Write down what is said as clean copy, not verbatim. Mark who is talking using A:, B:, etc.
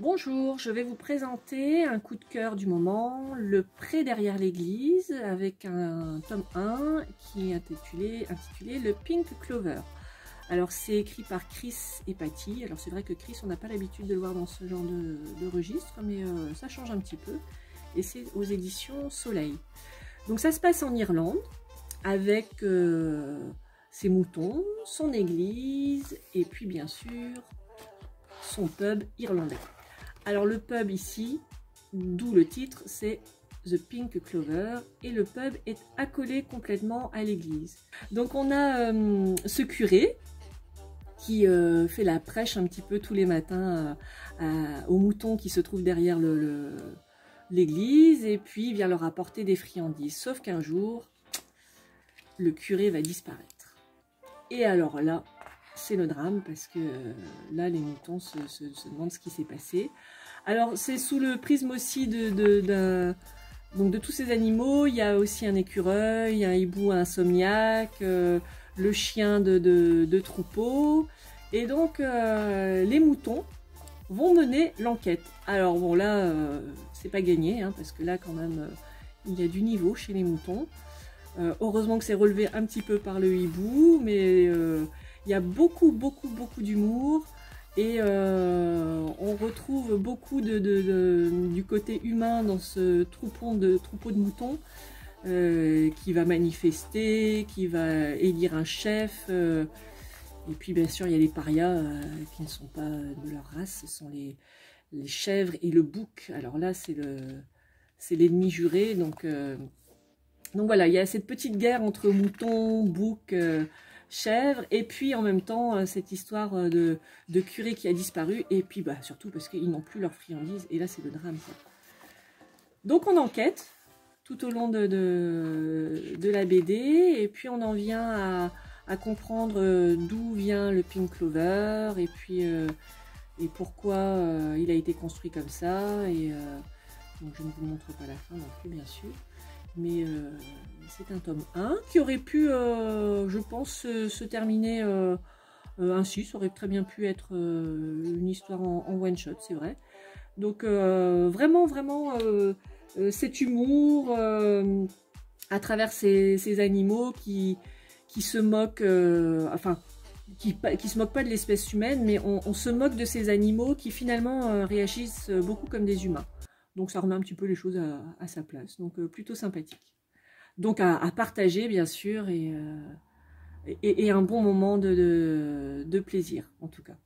A: Bonjour, je vais vous présenter un coup de cœur du moment, Le Pré derrière l'église, avec un tome 1 qui est intitulé Le Pink Clover. Alors c'est écrit par Chris et Patty. Alors c'est vrai que Chris, on n'a pas l'habitude de le voir dans ce genre de registre, mais ça change un petit peu. Et c'est aux éditions Soleil. Donc ça se passe en Irlande, avec ses moutons, son église, et puis bien sûr son pub irlandais. Alors le pub ici, d'où le titre, c'est The Pink Clover, et le pub est accolé complètement à l'église. Donc on a ce curé qui fait la prêche un petit peu tous les matins aux moutons qui se trouvent derrière l'église, et puis il vient leur apporter des friandises. Sauf qu'un jour, le curé va disparaître. Et alors là, c'est le drame, parce que là, les moutons se demandent ce qui s'est passé. Alors, c'est sous le prisme aussi de tous ces animaux. Il y a aussi un écureuil, un hibou insomniaque, le chien de troupeau. Et donc, les moutons vont mener l'enquête. Alors, bon, là, c'est pas gagné, hein, parce que là, quand même, il y a du niveau chez les moutons. Heureusement que c'est relevé un petit peu par le hibou, mais il y a beaucoup d'humour, et on retrouve beaucoup du côté humain dans ce troupeau de moutons qui va manifester, qui va élire un chef. Et puis bien sûr il y a les parias qui ne sont pas de leur race, ce sont les chèvres et le bouc. Alors là c'est l'ennemi juré, donc voilà, il y a cette petite guerre entre moutons, boucs, chèvres, et puis en même temps cette histoire de curé qui a disparu, et puis surtout parce qu'ils n'ont plus leurs friandises, et là c'est le drame, quoi. Donc on enquête tout au long de la BD, et puis on en vient à comprendre d'où vient le Pink Clover, et puis et pourquoi il a été construit comme ça, et donc je ne vous montre pas la fin non plus bien sûr. Mais c'est un tome 1 qui aurait pu, je pense, se terminer ainsi. Ça aurait très bien pu être une histoire en one-shot, c'est vrai. Donc vraiment cet humour à travers ces animaux qui se moquent, enfin, qui se moquent pas de l'espèce humaine, mais on se moque de ces animaux qui finalement réagissent beaucoup comme des humains. Donc ça remet un petit peu les choses à sa place, donc plutôt sympathique. Donc à partager bien sûr, et un bon moment de plaisir en tout cas.